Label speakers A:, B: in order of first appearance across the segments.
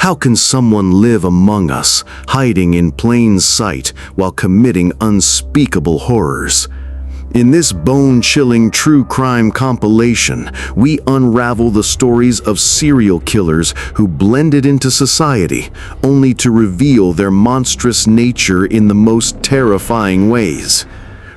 A: How can someone live among us, hiding in plain sight while committing unspeakable horrors? In this bone-chilling true crime compilation, we unravel the stories of serial killers who blended into society, only to reveal their monstrous nature in the most terrifying ways.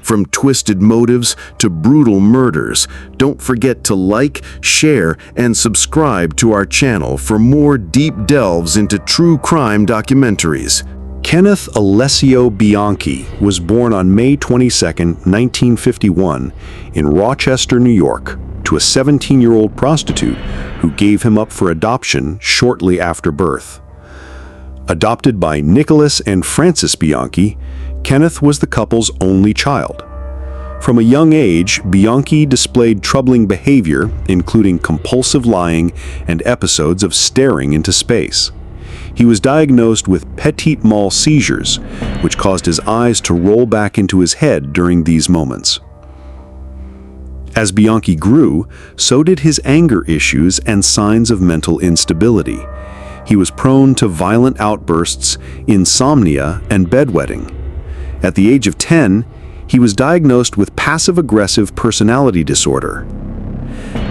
A: From twisted motives to brutal murders, don't forget to like, share, and subscribe to our channel for more deep delves into true crime documentaries.
B: Kenneth Alessio Bianchi was born on May 22, 1951, in Rochester, New York, to a 17-year-old prostitute who gave him up for adoption shortly after birth. Adopted by Nicholas and Frances Bianchi, Kenneth was the couple's only child. From a young age, Bianchi displayed troubling behavior, including compulsive lying and episodes of staring into space. He was diagnosed with petit mal seizures, which caused his eyes to roll back into his head during these moments. As Bianchi grew, so did his anger issues and signs of mental instability. He was prone to violent outbursts, insomnia, and bedwetting. At the age of 10, he was diagnosed with passive-aggressive personality disorder.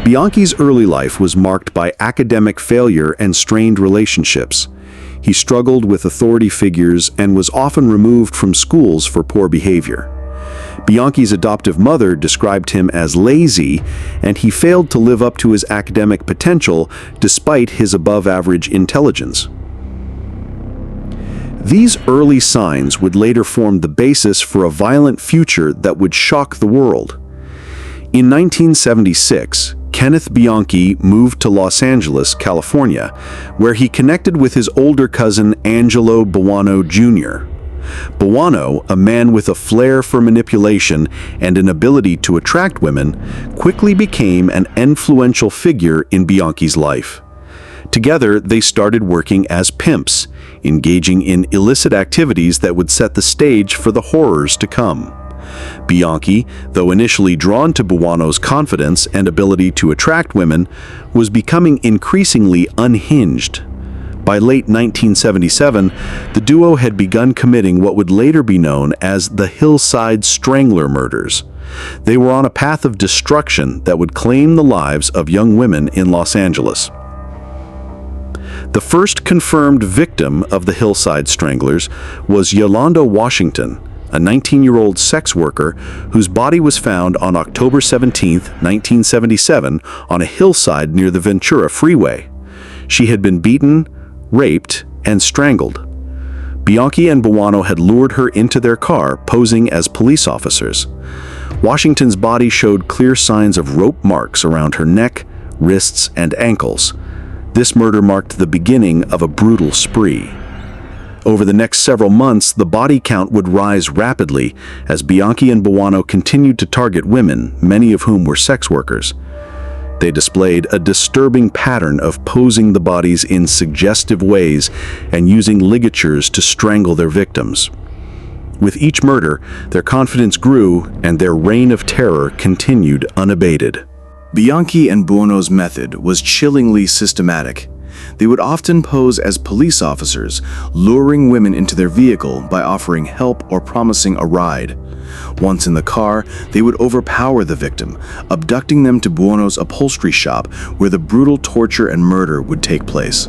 B: Bianchi's early life was marked by academic failure and strained relationships. He struggled with authority figures and was often removed from schools for poor behavior. Bianchi's adoptive mother described him as lazy, and he failed to live up to his academic potential despite his above-average intelligence. These early signs would later form the basis for a violent future that would shock the world. In 1976, Kenneth Bianchi moved to Los Angeles, California, where he connected with his older cousin Angelo Buono Jr. Buono, a man with a flair for manipulation and an ability to attract women, quickly became an influential figure in Bianchi's life. Together, they started working as pimps, engaging in illicit activities that would set the stage for the horrors to come. Bianchi, though initially drawn to Buono's confidence and ability to attract women, was becoming increasingly unhinged. By late 1977, the duo had begun committing what would later be known as the Hillside Strangler murders. They were on a path of destruction that would claim the lives of young women in Los Angeles. The first confirmed victim of the Hillside Stranglers was Yolanda Washington, a 19-year-old sex worker whose body was found on October 17, 1977, on a hillside near the Ventura Freeway. She had been beaten, raped, and strangled. Bianchi and Buono had lured her into their car, posing as police officers. Washington's body showed clear signs of rope marks around her neck, wrists, and ankles. This murder marked the beginning of a brutal spree. Over the next several months, the body count would rise rapidly as Bianchi and Buono continued to target women, many of whom were sex workers. They displayed a disturbing pattern of posing the bodies in suggestive ways and using ligatures to strangle their victims. With each murder, their confidence grew and their reign of terror continued unabated.
A: Bianchi and Buono's method was chillingly systematic. They would often pose as police officers, luring women into their vehicle by offering help or promising a ride. Once in the car, they would overpower the victim, abducting them to Buono's upholstery shop where the brutal torture and murder would take place.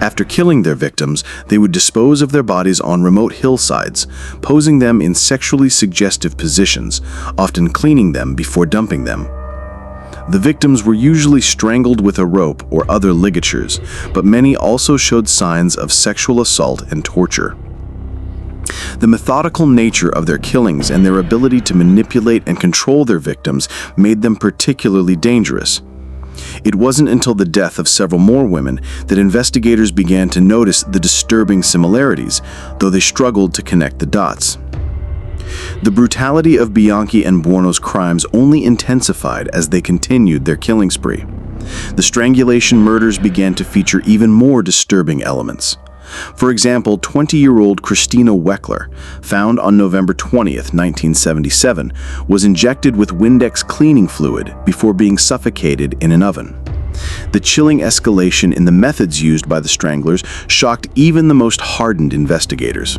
A: After killing their victims, they would dispose of their bodies on remote hillsides, posing them in sexually suggestive positions, often cleaning them before dumping them. The victims were usually strangled with a rope or other ligatures, but many also showed signs of sexual assault and torture. The methodical nature of their killings and their ability to manipulate and control their victims made them particularly dangerous. It wasn't until the death of several more women that investigators began to notice the disturbing similarities, though they struggled to connect the dots. The brutality of Bianchi and Buono's crimes only intensified as they continued their killing spree. The strangulation murders began to feature even more disturbing elements. For example, 20-year-old Christina Weckler, found on November 20, 1977, was injected with Windex cleaning fluid before being suffocated in an oven. The chilling escalation in the methods used by the stranglers shocked even the most hardened investigators.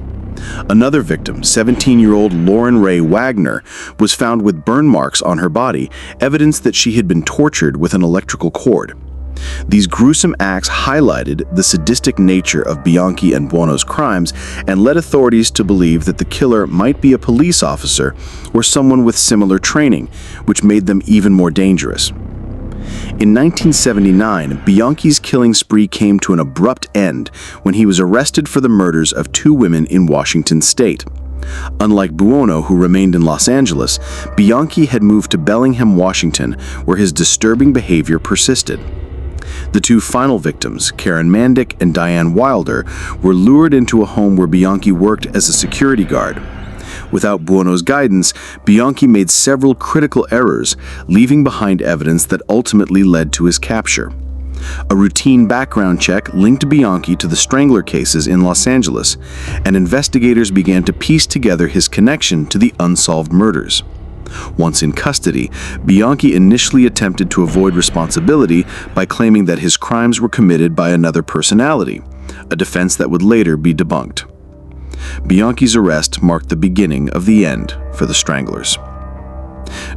A: Another victim, 17-year-old Lauren Ray Wagner, was found with burn marks on her body, evidence that she had been tortured with an electrical cord. These gruesome acts highlighted the sadistic nature of Bianchi and Buono's crimes and led authorities to believe that the killer might be a police officer or someone with similar training, which made them even more dangerous. In 1979, Bianchi's killing spree came to an abrupt end when he was arrested for the murders of 2 women in Washington state. Unlike Buono, who remained in Los Angeles, Bianchi had moved to Bellingham, Washington, where his disturbing behavior persisted. The 2 final victims, Karen Mandick and Diane Wilder, were lured into a home where Bianchi worked as a security guard. Without Buono's guidance, Bianchi made several critical errors, leaving behind evidence that ultimately led to his capture. A routine background check linked Bianchi to the Strangler cases in Los Angeles, and investigators began to piece together his connection to the unsolved murders. Once in custody, Bianchi initially attempted to avoid responsibility by claiming that his crimes were committed by another personality, a defense that would later be debunked. Bianchi's arrest marked the beginning of the end for the Stranglers.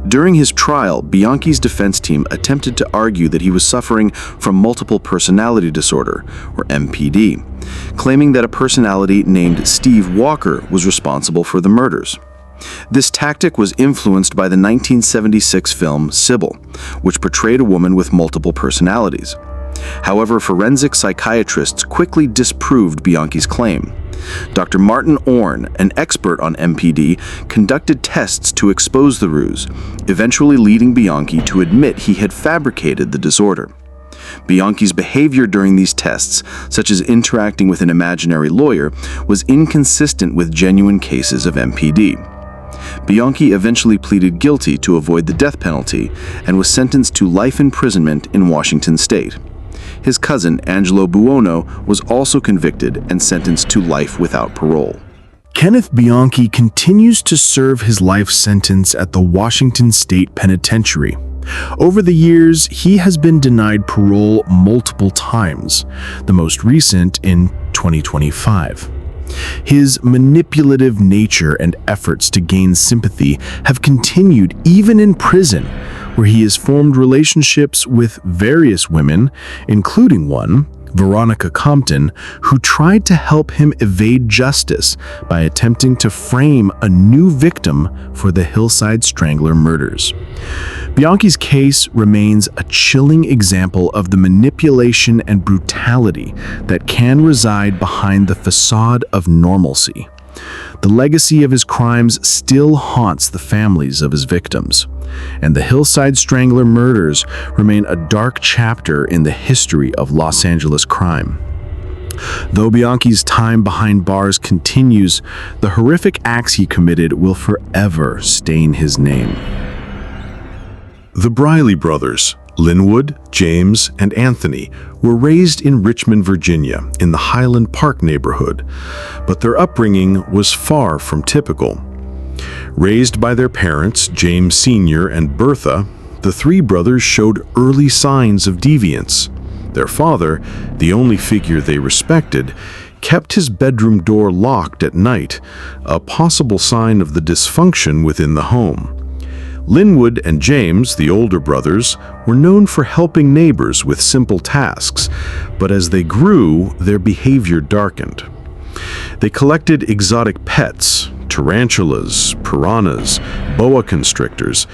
A: During his trial, Bianchi's defense team attempted to argue that he was suffering from multiple personality disorder, or MPD, claiming that a personality named Steve Walker was responsible for the murders. This tactic was influenced by the 1976 film Sybil, which portrayed a woman with multiple personalities. However, forensic psychiatrists quickly disproved Bianchi's claim. Dr. Martin Orne, an expert on MPD, conducted tests to expose the ruse, eventually leading Bianchi to admit he had fabricated the disorder. Bianchi's behavior during these tests, such as interacting with an imaginary lawyer, was inconsistent with genuine cases of MPD. Bianchi eventually pleaded guilty to avoid the death penalty and was sentenced to life imprisonment in Washington state. His cousin, Angelo Buono, was also convicted and sentenced to life without parole.
C: Kenneth Bianchi continues to serve his life sentence at the Washington State Penitentiary. Over the years, he has been denied parole multiple times, the most recent in 2025. His manipulative nature and efforts to gain sympathy have continued even in prison, where he has formed relationships with various women, including one, Veronica Compton, who tried to help him evade justice by attempting to frame a new victim for the Hillside Strangler murders. Bianchi's case remains a chilling example of the manipulation and brutality that can reside behind the facade of normalcy. The legacy of his crimes still haunts the families of his victims, and the Hillside Strangler murders remain a dark chapter in the history of Los Angeles crime. Though Bianchi's time behind bars continues, the horrific acts he committed will forever stain his name.
B: The Brryley Brothers, Linwood, James, and Anthony, were raised in Richmond, Virginia, in the Highland Park neighborhood, but their upbringing was far from typical. Raised by their parents, James Sr. and Bertha, the 3 brothers showed early signs of deviance. Their father, the only figure they respected, kept his bedroom door locked at night, a possible sign of the dysfunction within the home. Linwood and James, the older brothers, were known for helping neighbors with simple tasks, but as they grew, their behavior darkened. They collected exotic pets, tarantulas, piranhas, boa constrictors,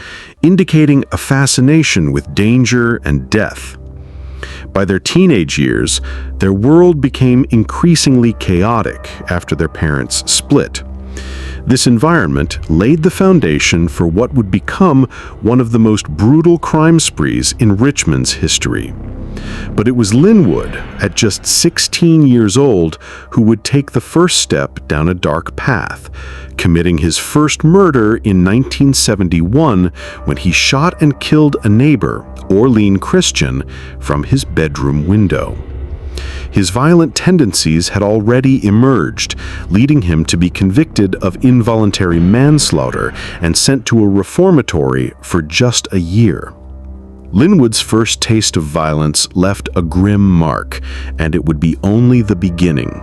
B: indicating a fascination with danger and death. By their teenage years, their world became increasingly chaotic after their parents split. This environment laid the foundation for what would become one of the most brutal crime sprees in Richmond's history. But it was Linwood, at just 16 years old, who would take the first step down a dark path, committing his first murder in 1971 when he shot and killed a neighbor, Orlean Christian, from his bedroom window. His violent tendencies had already emerged, leading him to be convicted of involuntary manslaughter and sent to a reformatory for just a year. Linwood's first taste of violence left a grim mark, and it would be only the beginning.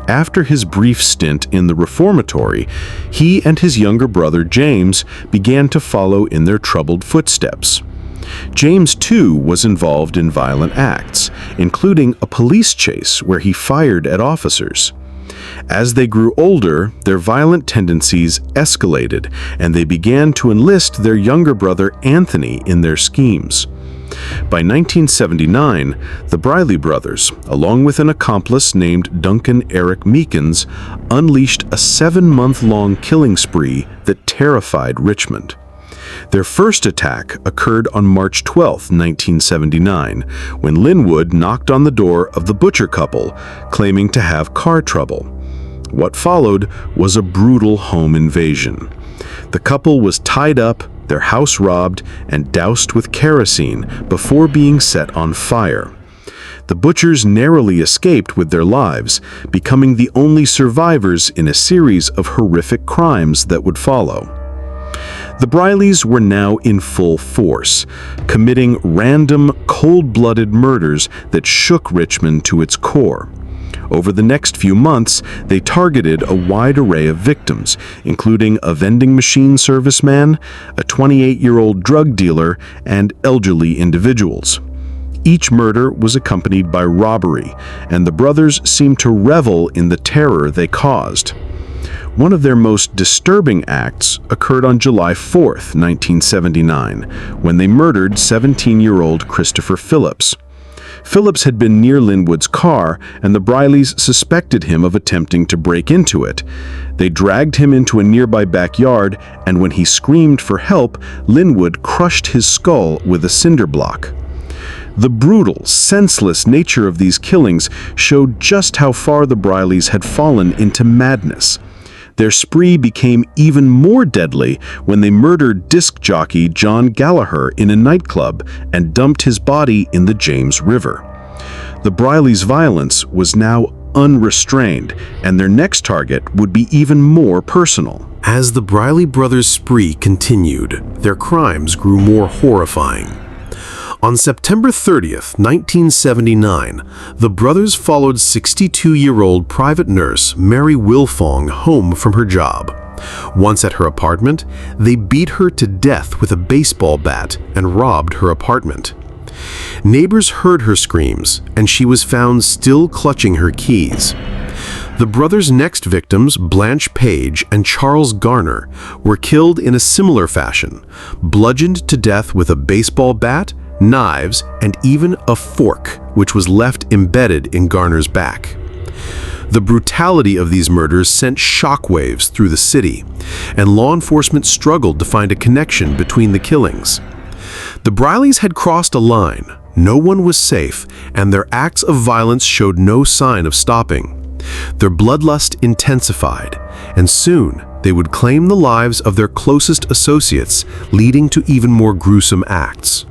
B: After his brief stint in the reformatory, he and his younger brother James began to follow in their troubled footsteps. James, too, was involved in violent acts, including a police chase where he fired at officers. As they grew older, their violent tendencies escalated, and they began to enlist their younger brother Anthony in their schemes. By 1979, the Brryley Brothers, along with an accomplice named Duncan Eric Meekins, unleashed a 7-month-long killing spree that terrified Richmond. Their first attack occurred on March 12, 1979, when Linwood knocked on the door of the Butcher couple, claiming to have car trouble. What followed was a brutal home invasion. The couple was tied up, their house robbed, and doused with kerosene before being set on fire. The Butchers narrowly escaped with their lives, becoming the only survivors in a series of horrific crimes that would follow. The Brryleys were now in full force, committing random, cold-blooded murders that shook Richmond to its core. Over the next few months, they targeted a wide array of victims, including a vending machine serviceman, a 28-year-old drug dealer, and elderly individuals. Each murder was accompanied by robbery, and the brothers seemed to revel in the terror they caused. One of their most disturbing acts occurred on July 4, 1979, when they murdered 17-year-old Christopher Phillips. Phillips had been near Linwood's car, and the Brryleys suspected him of attempting to break into it. They dragged him into a nearby backyard, and when he screamed for help, Linwood crushed his skull with a cinder block. The brutal, senseless nature of these killings showed just how far the Brryleys had fallen into madness. Their spree became even more deadly when they murdered disc jockey John Gallagher in a nightclub and dumped his body in the James River. The Brryleys' violence was now unrestrained, and their next target would be even more personal.
D: As the Brryley brothers' spree continued, their crimes grew more horrifying. On September 30th, 1979, the brothers followed 62-year-old private nurse Mary Wilfong home from her job. Once at her apartment, they beat her to death with a baseball bat and robbed her apartment. Neighbors heard her screams, and she was found still clutching her keys. The brothers' next victims, Blanche Page and Charles Garner, were killed in a similar fashion, bludgeoned to death with a baseball bat, knives, and even a fork, which was left embedded in Garner's back. The brutality of these murders sent shockwaves through the city, and law enforcement struggled to find a connection between the killings. The Brryleys had crossed a line, no one was safe, and their acts of violence showed no sign of stopping. Their bloodlust intensified, and soon they would claim the lives of their closest associates, leading to even more gruesome acts.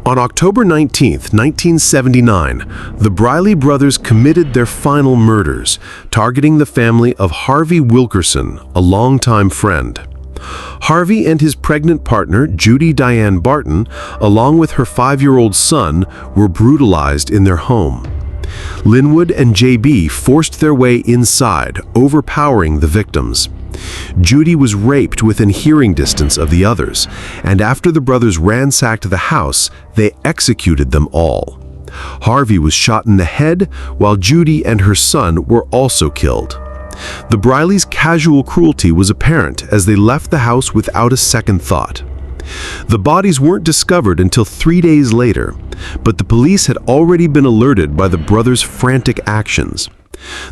D: On October 19, 1979, the Brryley brothers committed their final murders, targeting the family of Harvey Wilkerson, a longtime friend. Harvey and his pregnant partner, Judy Diane Barton, along with her 5-year-old son, were brutalized in their home. Linwood and JB forced their way inside, overpowering the victims. Judy was raped within hearing distance of the others, and after the brothers ransacked the house, they executed them all. Harvey was shot in the head, while Judy and her son were also killed. The Brryleys' casual cruelty was apparent as they left the house without a second thought. The bodies weren't discovered until 3 days later, but the police had already been alerted by the brothers' frantic actions.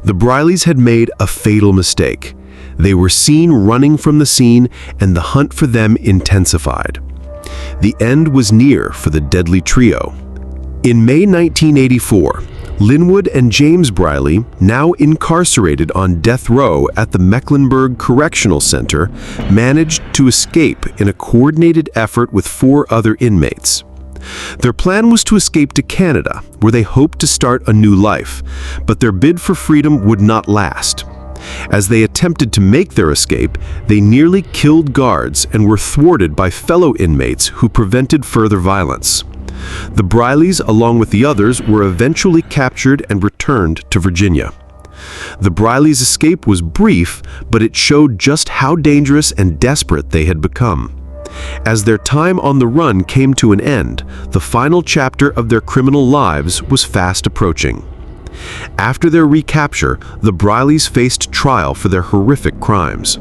D: The Brryleys had made a fatal mistake. They were seen running from the scene, and the hunt for them intensified. The end was near for the deadly trio. In May 1984, Linwood and James Brryley, now incarcerated on death row at the Mecklenburg Correctional Center, managed to escape in a coordinated effort with 4 other inmates. Their plan was to escape to Canada, where they hoped to start a new life, but their bid for freedom would not last. As they attempted to make their escape, they nearly killed guards and were thwarted by fellow inmates who prevented further violence. The Brryleys, along with the others, were eventually captured and returned to Virginia. The Brryleys' escape was brief, but it showed just how dangerous and desperate they had become. As their time on the run came to an end, the final chapter of their criminal lives was fast approaching. After their recapture, the Brryleys faced trial for their horrific crimes.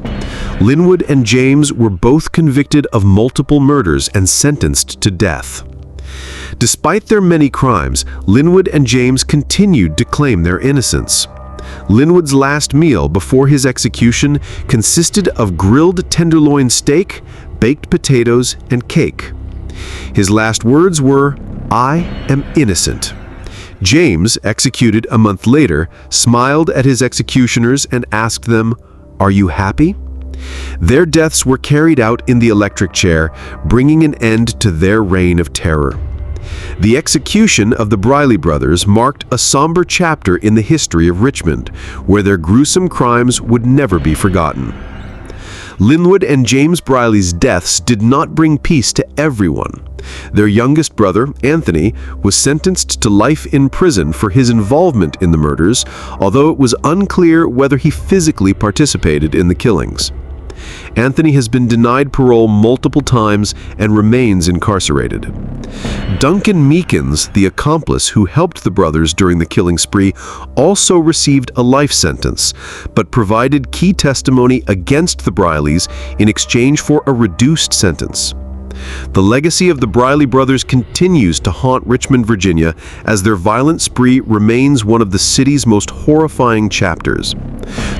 D: Linwood and James were both convicted of multiple murders and sentenced to death. Despite their many crimes, Linwood and James continued to claim their innocence. Linwood's last meal before his execution consisted of grilled tenderloin steak, baked potatoes, and cake. His last words were, "I am innocent." James, executed a month later, smiled at his executioners and asked them, "Are you happy?" Their deaths were carried out in the electric chair, bringing an end to their reign of terror. The execution of the Brryley brothers marked a somber chapter in the history of Richmond, where their gruesome crimes would never be forgotten. Linwood and James Brryley's deaths did not bring peace to everyone. Their youngest brother, Anthony, was sentenced to life in prison for his involvement in the murders, although it was unclear whether he physically participated in the killings. Anthony has been denied parole multiple times and remains incarcerated. Duncan Meekins, the accomplice who helped the brothers during the killing spree, also received a life sentence, but provided key testimony against the Brryleys in exchange for a reduced sentence. The legacy of the Brryley brothers continues to haunt Richmond, Virginia, as their violent spree remains one of the city's most horrifying chapters.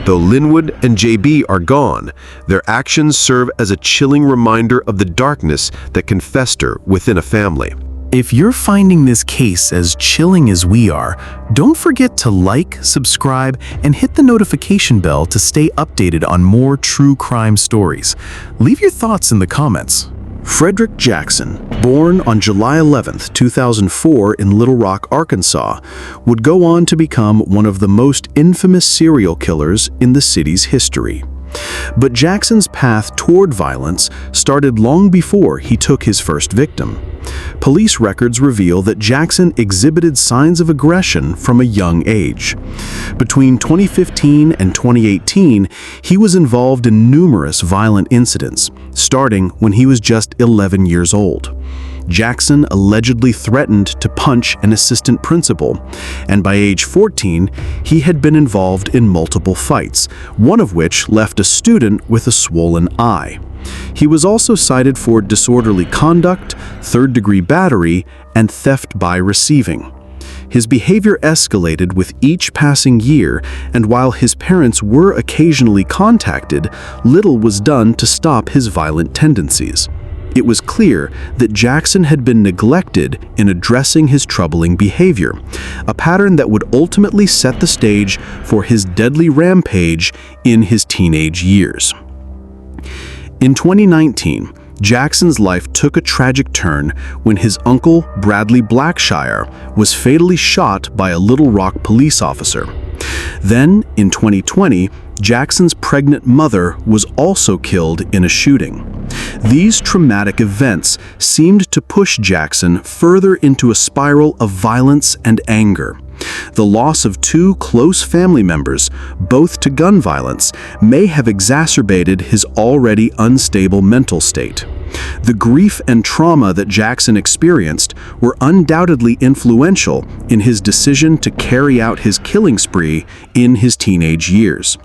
D: Though Linwood and JB are gone, their actions serve as a chilling reminder of the darkness that can fester within a family.
C: If you're finding this case as chilling as we are, don't forget to like, subscribe, and hit the notification bell to stay updated on more true crime stories. Leave your thoughts in the comments. Frederick Jackson, born on July 11, 2004 in Little Rock, Arkansas, would go on to become one of the most infamous serial killers in the city's history. But Jackson's path toward violence started long before he took his first victim. Police records reveal that Jackson exhibited signs of aggression from a young age. Between 2015 and 2018, he was involved in numerous violent incidents, starting when he was just 11 years old. Jackson allegedly threatened to punch an assistant principal, and by age 14, he had been involved in multiple fights, one of which left a student with a swollen eye. He was also cited for disorderly conduct, third-degree battery, and theft by receiving. His behavior escalated with each passing year, and while his parents were occasionally contacted, little was done to stop his violent tendencies. It was clear that Jackson had been neglected in addressing his troubling behavior, a pattern that would ultimately set the stage for his deadly rampage in his teenage years. In 2019, Jackson's life took a tragic turn when his uncle, Bradley Blackshire, was fatally shot by a Little Rock police officer. Then, in 2020, Jackson's pregnant mother was also killed in a shooting. These traumatic events seemed to push Jackson further into a spiral of violence and anger. The loss of two close family members, both to gun violence, may have exacerbated his already unstable mental state. The grief and trauma that Jackson experienced were undoubtedly influential in his decision to carry out his killing spree in his teenage years.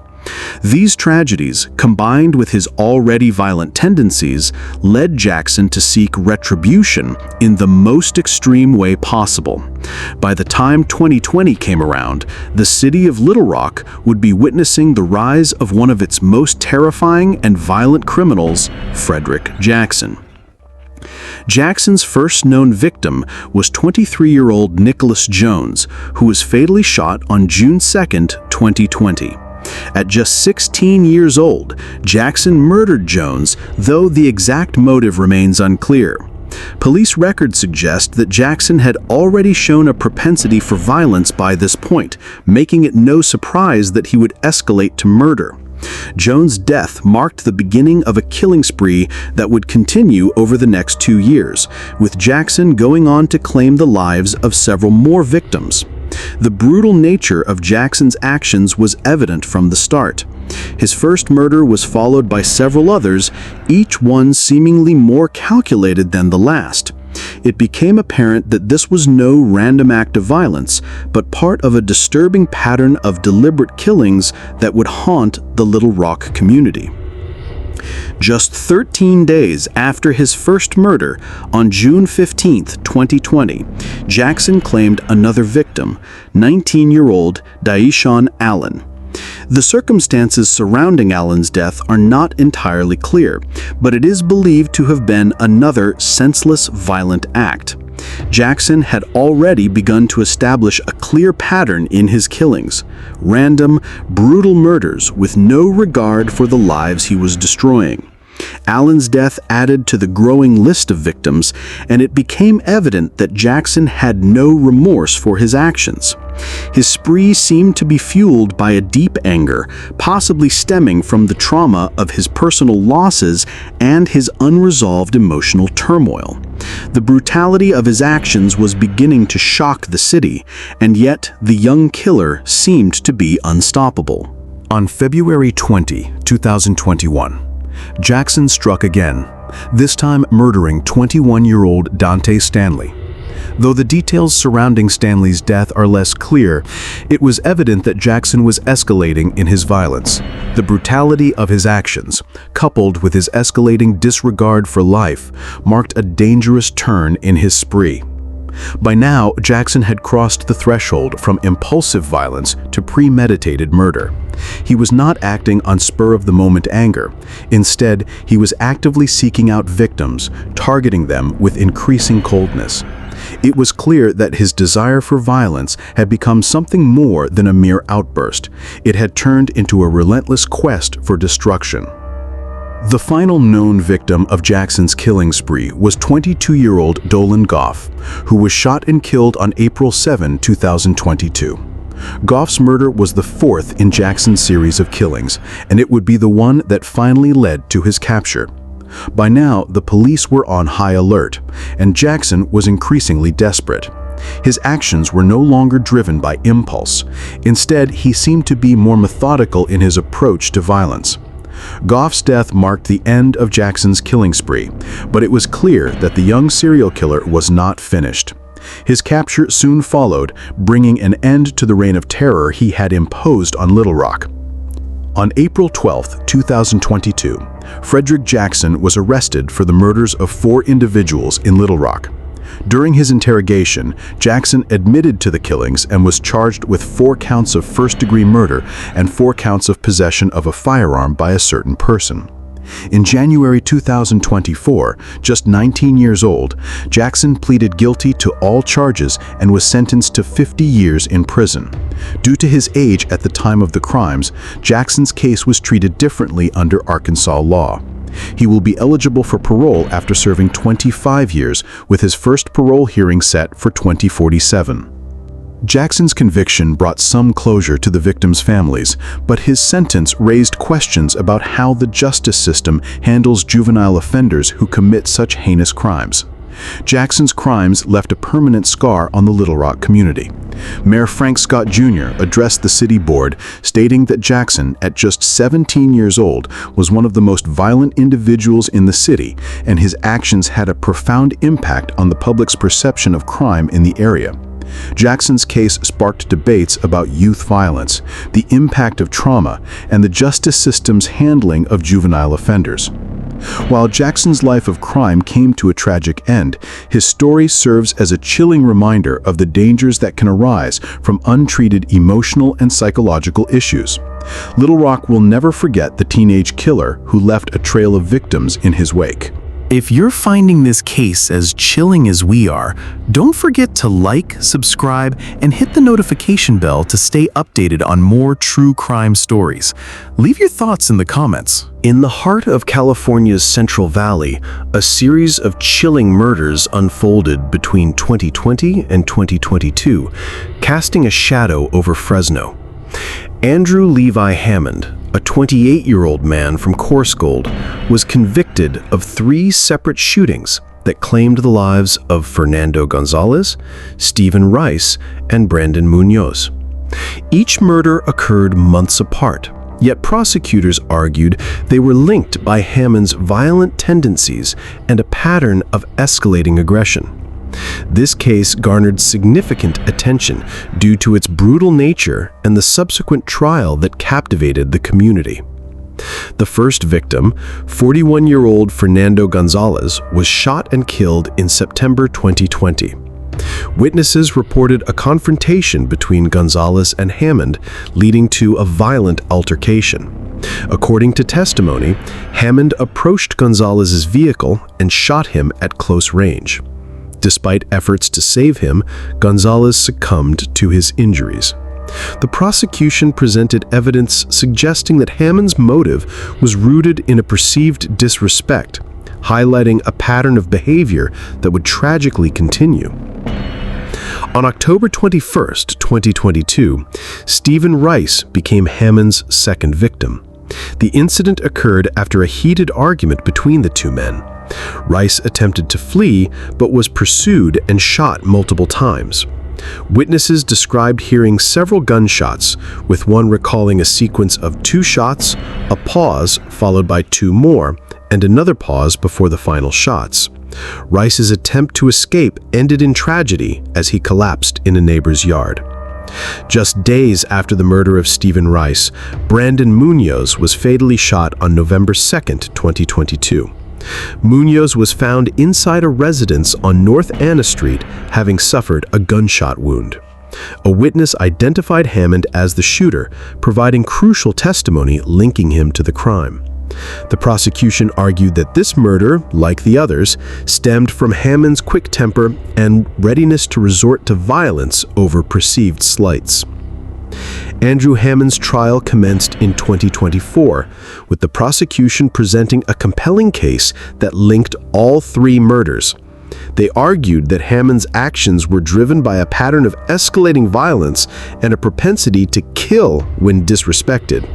C: These tragedies, combined with his already violent tendencies, led Jackson to seek retribution in the most extreme way possible. By the time 2020 came around, the city of Little Rock would be witnessing the rise of one of its most terrifying and violent criminals, Frederick Jackson. Jackson's first known victim was 23-year-old Nicholas Jones, who was fatally shot on June 2, 2020. At just 16 years old, Jackson murdered Jones, though the exact motive remains unclear. Police records suggest that Jackson had already shown a propensity for violence by this point, making it no surprise that he would escalate to murder.
B: Jones' death marked the beginning of a killing spree that would continue over the next 2 years, with Jackson going on to claim the lives of several more victims. The brutal nature of Jackson's actions was evident from the start. His first murder was followed by several others, each one seemingly more calculated than the last. It became apparent that this was no random act of violence, but part of a disturbing pattern of deliberate killings that would haunt the Little Rock community. Just 13 days after his first murder, on June 15, 2020, Jackson claimed another victim, 19-year-old Daishan Allen. The circumstances surrounding Allen's death are not entirely clear, but it is believed to have been another senseless, violent act. Jackson had already begun to establish a clear pattern in his killings: random, brutal murders with no regard for the lives he was destroying. Allen's death added to the growing list of victims, and it became evident that Jackson had no remorse for his actions. His spree seemed to be fueled by a deep anger, possibly stemming from the trauma of his personal losses and his unresolved emotional turmoil. The brutality of his actions was beginning to shock the city, and yet the young killer seemed to be unstoppable.
C: On February 20, 2021, Jackson struck again, this time murdering 21-year-old Dante Stanley. Though the details surrounding Stanley's death are less clear, it was evident that Jackson was escalating in his violence. The brutality of his actions, coupled with his escalating disregard for life, marked a dangerous turn in his spree. By now, Jackson had crossed the threshold from impulsive violence to premeditated murder. He was not acting on spur-of-the-moment anger. Instead, he was actively seeking out victims, targeting them with increasing coldness. It was clear that his desire for violence had become something more than a mere outburst. It had turned into a relentless quest for destruction. The final known victim of Jackson's killing spree was 22-year-old Dolan Goff, who was shot and killed on April 7, 2022. Goff's murder was the fourth in Jackson's series of killings, and it would be the one that finally led to his capture. By now, the police were on high alert, and Jackson was increasingly desperate. His actions were no longer driven by impulse. Instead, he seemed to be more methodical in his approach to violence. Goff's death marked the end of Jackson's killing spree, but it was clear that the young serial killer was not finished. His capture soon followed, bringing an end to the reign of terror he had imposed on Little Rock. On April 12, 2022, Frederick Jackson was arrested for the murders of 4 individuals in Little Rock. During his interrogation, Jackson admitted to the killings and was charged with 4 counts of first-degree murder and 4 counts of possession of a firearm by a certain person. In January 2024, just 19 years old, Jackson pleaded guilty to all charges and was sentenced to 50 years in prison. Due to his age at the time of the crimes, Jackson's case was treated differently under Arkansas law. He will be eligible for parole after serving 25 years, with his first parole hearing set for 2047. Jackson's conviction brought some closure to the victims' families, but his sentence raised questions about how the justice system handles juvenile offenders who commit such heinous crimes. Jackson's crimes left a permanent scar on the Little Rock community. Mayor Frank Scott Jr. addressed the city board, stating that Jackson, at just 17 years old, was one of the most violent individuals in the city, and his actions had a profound impact on the public's perception of crime in the area. Jackson's case sparked debates about youth violence, the impact of trauma, and the justice system's handling of juvenile offenders. While Jackson's life of crime came to a tragic end, his story serves as a chilling reminder of the dangers that can arise from untreated emotional and psychological issues. Little Rock will never forget the teenage killer who left a trail of victims in his wake. If you're finding this case as chilling as we are, don't forget to like, subscribe, and hit the notification bell to stay updated on more true crime stories. Leave your thoughts in the comments.
B: In the heart of California's Central Valley, a series of chilling murders unfolded between 2020 and 2022, casting a shadow over Fresno. Andrew Levi Hammond,
D: a 28-year-old man from Coarsegold, was convicted of 3 separate shootings that claimed the lives of Fernando Gonzalez, Stephen Rice, and Brandon Munoz. Each murder occurred months apart, yet prosecutors argued they were linked by Hammond's violent tendencies and a pattern of escalating aggression. This case garnered significant attention due to its brutal nature and the subsequent trial that captivated the community. The first victim, 41-year-old Fernando Gonzalez, was shot and killed in September 2020. Witnesses reported a confrontation between Gonzalez and Hammond, leading to a violent altercation. According to testimony, Hammond approached Gonzalez's vehicle and shot him at close range. Despite efforts to save him, Gonzalez succumbed to his injuries. The prosecution presented evidence suggesting that Hammond's motive was rooted in a perceived disrespect, highlighting a pattern of behavior that would tragically continue. On October 21, 2022, Stephen Rice became Hammond's second victim. The incident occurred after a heated argument between the two men. Rice attempted to flee, but was pursued and shot multiple times. Witnesses described hearing several gunshots, with one recalling a sequence of 2 shots, a pause followed by 2 more, and another pause before the final shots. Rice's attempt to escape ended in tragedy as he collapsed in a neighbor's yard. Just days after the murder of Stephen Rice, Brandon Munoz was fatally shot on November 2, 2022. Munoz was found inside a residence on North Anna Street, having suffered a gunshot wound. A witness identified Hammond as the shooter, providing crucial testimony linking him to the crime. The prosecution argued that this murder, like the others, stemmed from Hammond's quick temper and readiness to resort to violence over perceived slights. Andrew Hammond's trial commenced in 2024, with the prosecution presenting a compelling case that linked all 3 murders. They argued that Hammond's actions were driven by a pattern of escalating violence and a propensity to kill when disrespected.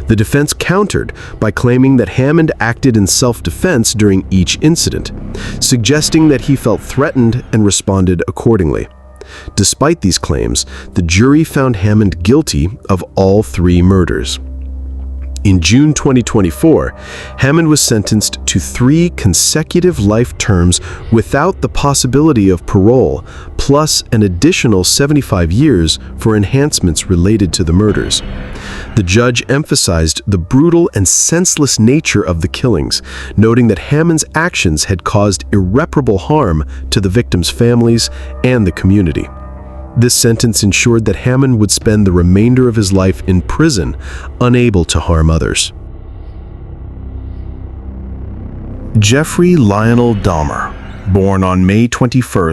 D: The defense countered by claiming that Hammond acted in self-defense during each incident, suggesting that he felt threatened and responded accordingly. Despite these claims, the jury found Hammond guilty of all 3 murders. In June 2024, Hammond was sentenced to 3 consecutive life terms without the possibility of parole, plus an additional 75 years for enhancements related to the murders. The judge emphasized the brutal and senseless nature of the killings, noting that Hammond's actions had caused irreparable harm to the victims' families and the community. This sentence ensured that Hammond would spend the remainder of his life in prison, unable to harm others.
C: Jeffrey Lionel Dahmer, born on May 21,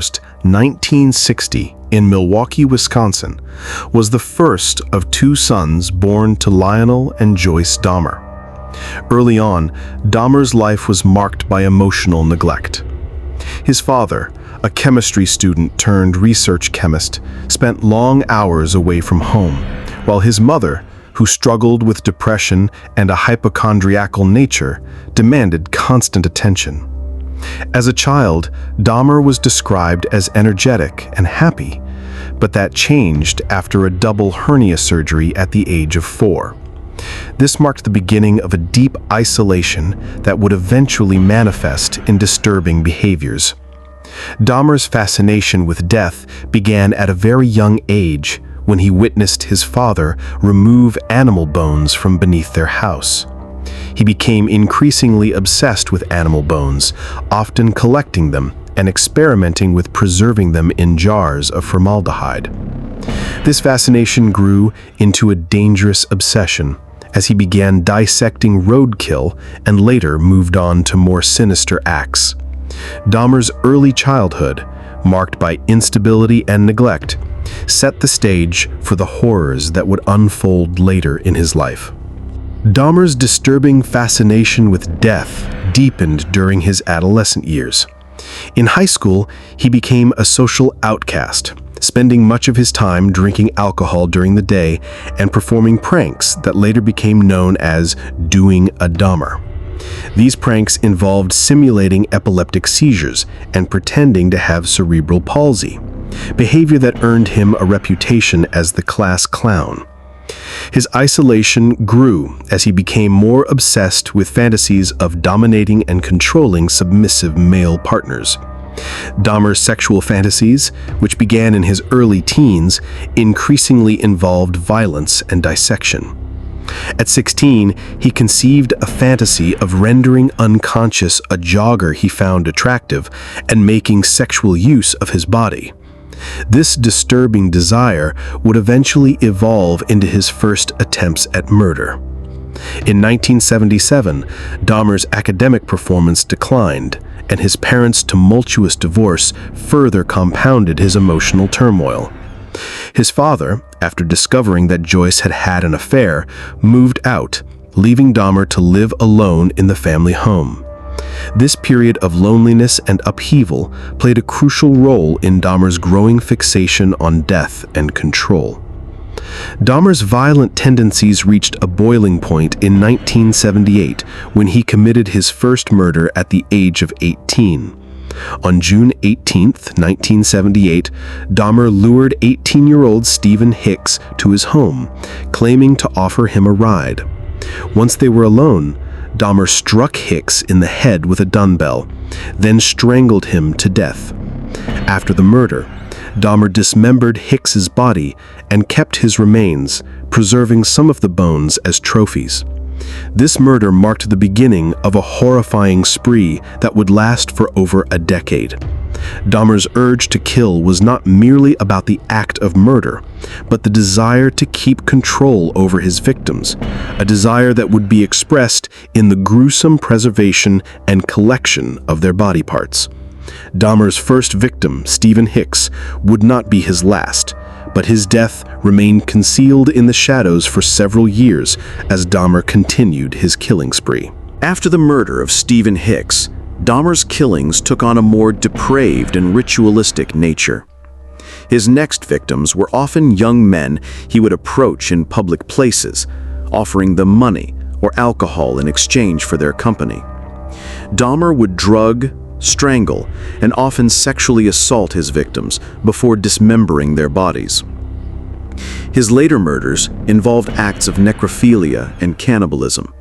C: 1960, in Milwaukee, Wisconsin, was the first of 2 sons born to Lionel and Joyce Dahmer. Early on, Dahmer's life was marked by emotional neglect. His father, a chemistry student turned research chemist, spent long hours away from home, while his mother, who struggled with depression and a hypochondriacal nature, demanded constant attention. As a child, Dahmer was described as energetic and happy, but that changed after a double hernia surgery at the age of 4. This marked the beginning of a deep isolation that would eventually manifest in disturbing behaviors. Dahmer's fascination with death began at a very young age when he witnessed his father remove animal bones from beneath their house. He became increasingly obsessed with animal bones, often collecting them and experimenting with preserving them in jars of formaldehyde. This fascination grew into a dangerous obsession as he began dissecting roadkill and later moved on to more sinister acts. Dahmer's early childhood, marked by instability and neglect, set the stage for the horrors that would unfold later in his life. Dahmer's disturbing fascination with death deepened during his adolescent years. In high school, he became a social outcast, spending much of his time drinking alcohol during the day and performing pranks that later became known as doing a Dahmer. These pranks involved simulating epileptic seizures and pretending to have cerebral palsy, behavior that earned him a reputation as the class clown. His isolation grew as he became more obsessed with fantasies of dominating and controlling submissive male partners. Dahmer's sexual fantasies, which began in his early teens, increasingly involved violence and dissection. At 16, he conceived a fantasy of rendering unconscious a jogger he found attractive and making sexual use of his body. This disturbing desire would eventually evolve into his first attempts at murder. In 1977, Dahmer's academic performance declined, and his parents' tumultuous divorce further compounded his emotional turmoil. His father, after discovering that Joyce had had an affair, moved out, leaving Dahmer to live alone in the family home. This period of loneliness and upheaval played a crucial role in Dahmer's growing fixation on death and control. Dahmer's violent tendencies reached a boiling point in 1978 when he committed his first murder at the age of 18. On June 18, 1978, Dahmer lured 18-year-old Stephen Hicks to his home, claiming to offer him a ride. Once they were alone, Dahmer struck Hicks in the head with a dumbbell, then strangled him to death. After the murder, Dahmer dismembered Hicks's body and kept his remains, preserving some of the bones as trophies. This murder marked the beginning of a horrifying spree that would last for over a decade. Dahmer's urge to kill was not merely about the act of murder, but the desire to keep control over his victims, a desire that would be expressed in the gruesome preservation and collection of their body parts. Dahmer's first victim, Stephen Hicks, would not be his last, but his death remained concealed in the shadows for several years as Dahmer continued his killing spree.
A: After the murder of Stephen Hicks, Dahmer's killings took on a more depraved and ritualistic nature. His next victims were often young men he would approach in public places, offering them money or alcohol in exchange for their company. Dahmer would drug, strangle, and often sexually assault his victims before dismembering their bodies. His later murders involved acts of necrophilia and cannibalism.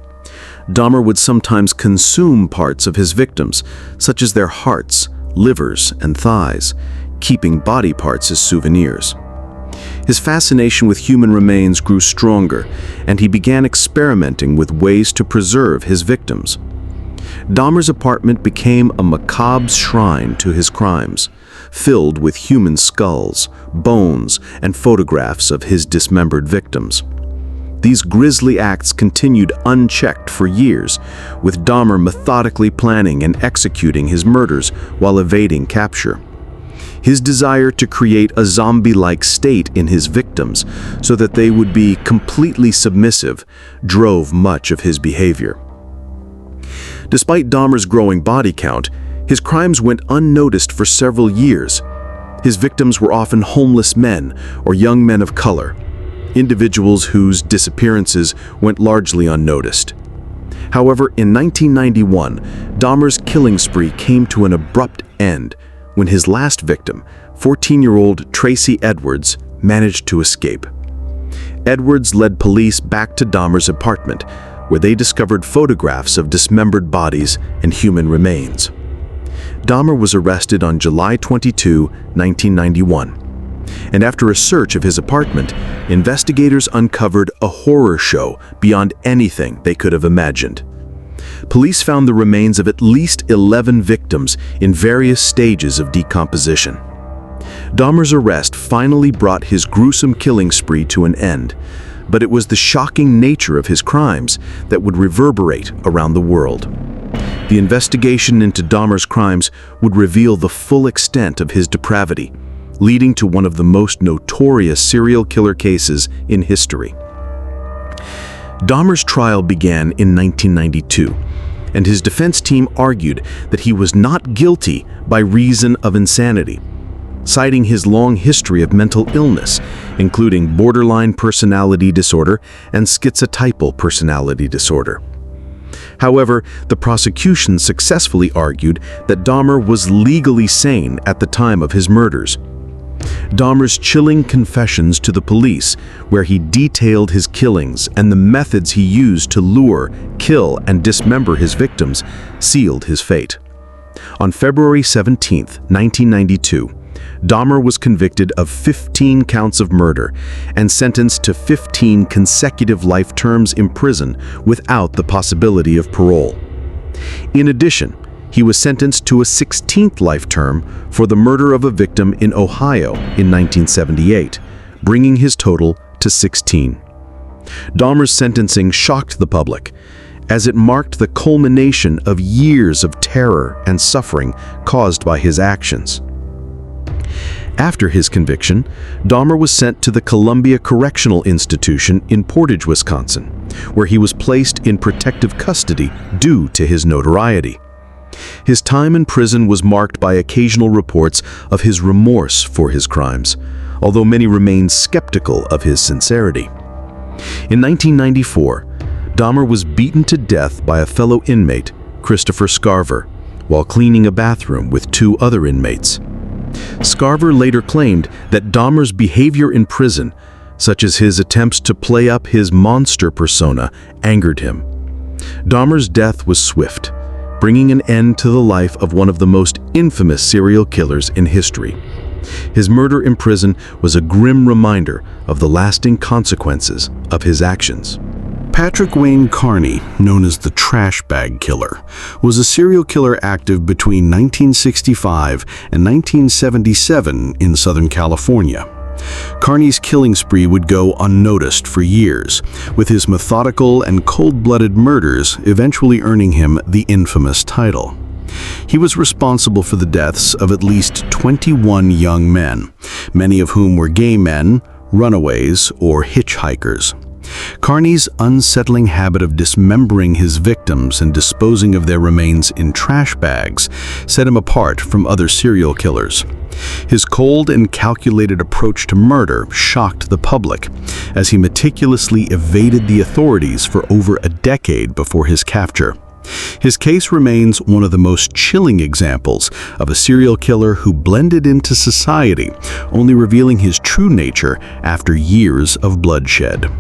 A: Dahmer would sometimes consume parts of his victims, such as their hearts, livers, and thighs, keeping body parts as souvenirs. His fascination with human remains grew stronger, and he began experimenting with ways to preserve his victims. Dahmer's apartment became a macabre shrine to his crimes, filled with human skulls, bones, and photographs of his dismembered victims. These grisly acts continued unchecked for years, with Dahmer methodically planning and executing his murders while evading capture. His desire to create a zombie-like state in his victims so that they would be completely submissive drove much of his behavior. Despite Dahmer's growing body count, his crimes went unnoticed for several years. His victims were often homeless men or young men of color, individuals whose disappearances went largely unnoticed. However, in 1991, Dahmer's killing spree came to an abrupt end when his last victim, 14-year-old Tracy Edwards, managed to escape. Edwards led police back to Dahmer's apartment, where they discovered photographs of dismembered bodies and human remains. Dahmer was arrested on July 22, 1991. And after a search of his apartment, investigators uncovered a horror show beyond anything they could have imagined. Police found the remains of at least 11 victims in various stages of decomposition. Dahmer's arrest finally brought his gruesome killing spree to an end, but it was the shocking nature of his crimes that would reverberate around the world. The investigation into Dahmer's crimes would reveal the full extent of his depravity, leading to one of the most notorious serial killer cases in history. Dahmer's trial began in 1992, and his defense team argued that he was not guilty by reason of insanity.
C: citing his long history of mental illness, including borderline personality disorder and schizotypal personality disorder. However, the prosecution successfully argued that Dahmer was legally sane at the time of his murders. Dahmer's chilling confessions to the police, where he detailed his killings and the methods he used to lure, kill, and dismember his victims, sealed his fate. On February 17, 1992, Dahmer was convicted of 15 counts of murder and sentenced to 15 consecutive life terms in prison without the possibility of parole. In addition, he was sentenced to a 16th life term for the murder of a victim in Ohio in 1978, bringing his total to 16. Dahmer's sentencing shocked the public, as it marked the culmination of years of terror and suffering caused by his actions. After his conviction, Dahmer was sent to the Columbia Correctional Institution in Portage, Wisconsin, where he was placed in protective custody due to his notoriety. His time in prison was marked by occasional reports of his remorse for his crimes, although many remained skeptical of his sincerity. In 1994, Dahmer was beaten to death by a fellow inmate, Christopher Scarver, while cleaning a bathroom with 2 other inmates. Scarver later claimed that Dahmer's behavior in prison, such as his attempts to play up his monster persona, angered him. Dahmer's death was swift, bringing an end to the life of one of the most infamous serial killers in history. His murder in prison was a grim reminder of the lasting consequences of his actions.
B: Patrick Wayne Kearney, known as the Trash Bag Killer, was a serial killer active between 1965 and 1977 in Southern California. Kearney's killing spree would go unnoticed for years, with his methodical and cold-blooded murders eventually earning him the infamous title. He was responsible for the deaths of at least 21 young men, many of whom were gay men, runaways, or hitchhikers. Kearney's unsettling habit of dismembering his victims and disposing of their remains in trash bags set him apart from other serial killers. His cold and calculated approach to murder shocked the public, as he meticulously evaded the authorities for over a decade before his capture. His case remains one of the most chilling examples of a serial killer who blended into society, only revealing his true nature after years of bloodshed.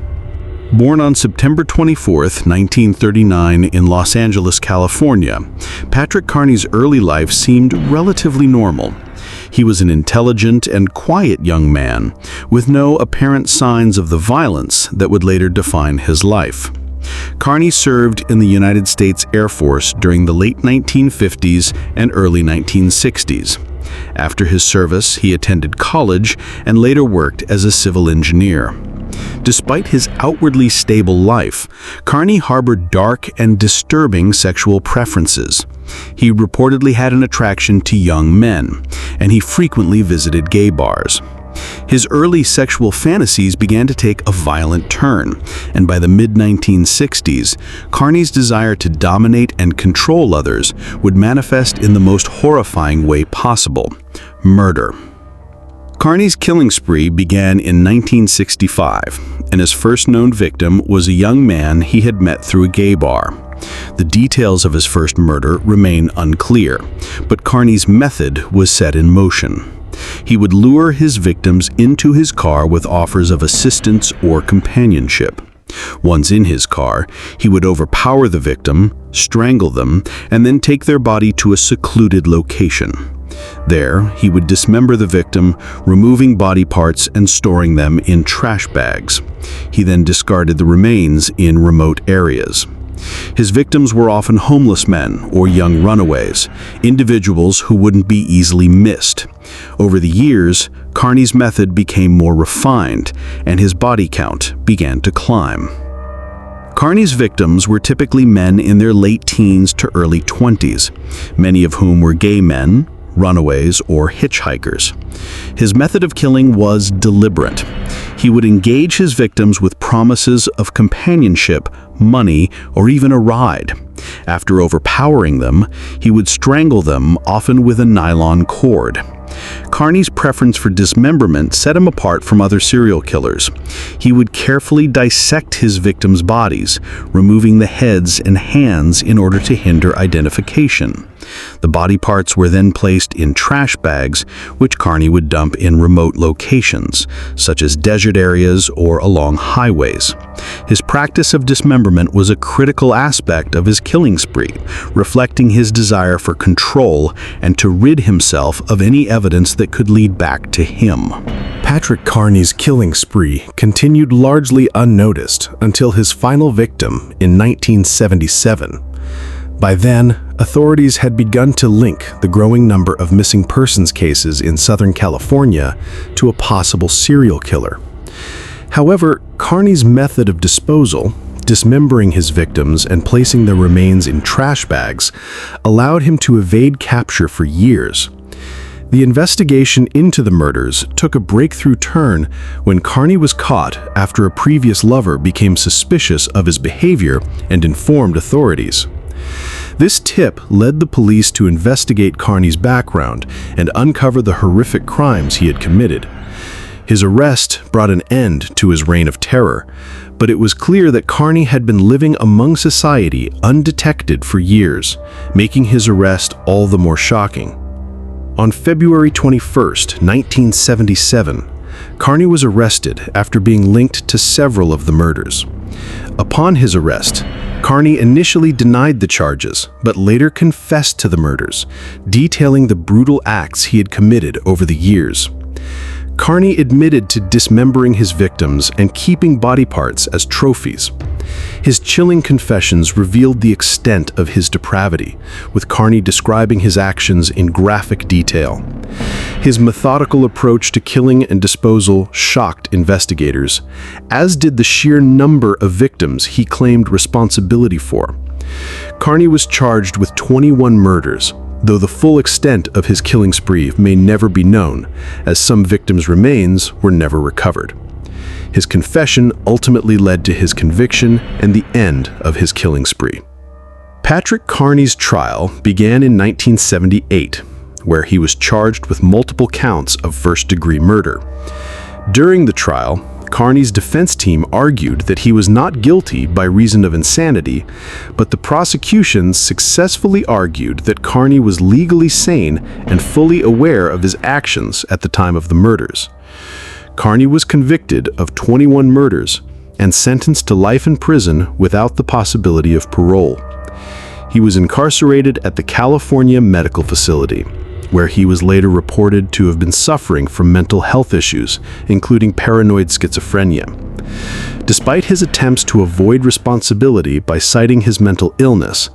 B: Born on September 24, 1939 in Los Angeles, California, Patrick Kearney's early life seemed relatively normal. He was an intelligent and quiet young man, with no apparent signs of the violence that would later define his life. Carney served in the United States Air Force during the late 1950s and early 1960s. After his service, he attended college and later worked as a civil engineer. Despite his outwardly stable life, Kearney harbored dark and disturbing sexual preferences. He reportedly had an attraction to young men, and he frequently visited gay bars. His early sexual fantasies began to take a violent turn, and by the mid-1960s, Kearney's desire to dominate and control others would manifest in the most horrifying way possible: murder. Kearney's killing spree began in 1965, and his first known victim was a young man he had met through a gay bar. The details of his first murder remain unclear, but Kearney's method was set in motion. He would lure his victims into his car with offers of assistance or companionship. Once in his car, he would overpower the victim, strangle them, and then take their body to a secluded location. There, he would dismember the victim, removing body parts and storing them in trash bags. He then discarded the remains in remote areas. His victims were often homeless men or young runaways, individuals who wouldn't be easily missed. Over the years, Kearney's method became more refined, and his body count began to climb. Kearney's victims were typically men in their late teens to early 20s, many of whom were gay men, runaways, or hitchhikers. His method of killing was deliberate. He would engage his victims with promises of companionship, money, or even a ride. After overpowering them, he would strangle them, often with a nylon cord. Carney's preference for dismemberment set him apart from other serial killers. He would carefully dissect his victims' bodies, removing the heads and hands in order to hinder identification. The body parts were then placed in trash bags, which Carney would dump in remote locations, such as desert areas or along highways. His practice of dismemberment was a critical aspect of his killing spree, reflecting his desire for control and to rid himself of any evidence that could lead back to him.
C: Patrick Carney's killing spree continued largely unnoticed until his final victim in 1977. By then, authorities had begun to link the growing number of missing persons cases in Southern California to a possible serial killer. However, Carney's method of disposal, dismembering his victims and placing their remains in trash bags, allowed him to evade capture for years. The investigation into the murders took a breakthrough turn when Carney was caught after a previous lover became suspicious of his behavior and informed authorities. This tip led the police to investigate Carney's background and uncover the horrific crimes he had committed. His arrest brought an end to his reign of terror, but it was clear that Carney had been living among society undetected for years, making his arrest all the more shocking. On February 21, 1977, Carney was arrested after being linked to several of the murders. Upon his arrest, Carney initially denied the charges, but later confessed to the murders, detailing the brutal acts he had committed over the years. Carney admitted to dismembering his victims and keeping body parts as trophies. His chilling confessions revealed the extent of his depravity, with Carney describing his actions in graphic detail. His methodical approach to killing and disposal shocked investigators, as did the sheer number of victims he claimed responsibility for. Carney was charged with 21 murders, though the full extent of his killing spree may never be known, as some victims' remains were never recovered. His confession ultimately led to his conviction and the end of his killing spree. Patrick Carney's trial began in 1978, where he was charged with multiple counts of first-degree murder. During the trial, Carney's defense team argued that he was not guilty by reason of insanity, but the prosecution successfully argued that Carney was legally sane and fully aware of his actions at the time of the murders. Carney was convicted of 21 murders and sentenced to life in prison without the possibility of parole. He was incarcerated at the California Medical Facility, where he was later reported to have been suffering from mental health issues, including paranoid schizophrenia. Despite his attempts to avoid responsibility by citing his mental illness,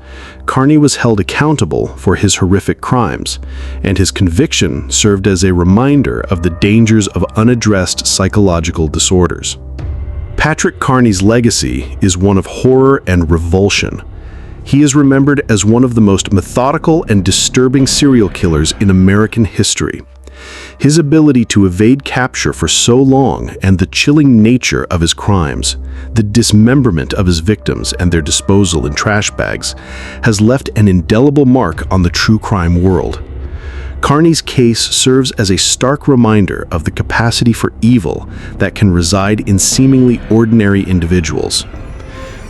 C: Carney was held accountable for his horrific crimes, and his conviction served as a reminder of the dangers of unaddressed psychological disorders. Patrick Carney's legacy is one of horror and revulsion. He is remembered as one of the most methodical and disturbing serial killers in American history. His ability to evade capture for so long and the chilling nature of his crimes, the dismemberment of his victims and their disposal in trash bags, has left an indelible mark on the true crime world. Carney's case serves as a stark reminder of the capacity for evil that can reside in seemingly ordinary individuals.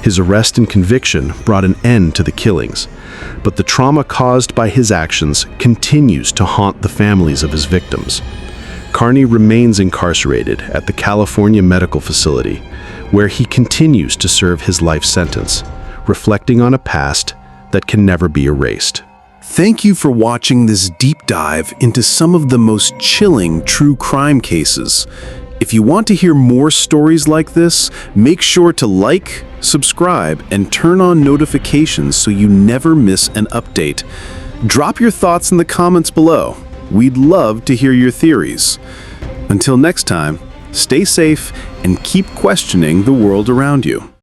C: His arrest and conviction brought an end to the killings, but the trauma caused by his actions continues to haunt the families of his victims. Carney remains incarcerated at the California Medical Facility, where he continues to serve his life sentence, reflecting on a past that can never be erased.
A: Thank you for watching this deep dive into some of the most chilling true crime cases. If you want to hear more stories like this, make sure to like, subscribe, and turn on notifications so you never miss an update. Drop your thoughts in the comments below. We'd love to hear your theories. Until next time, stay safe and keep questioning the world around you.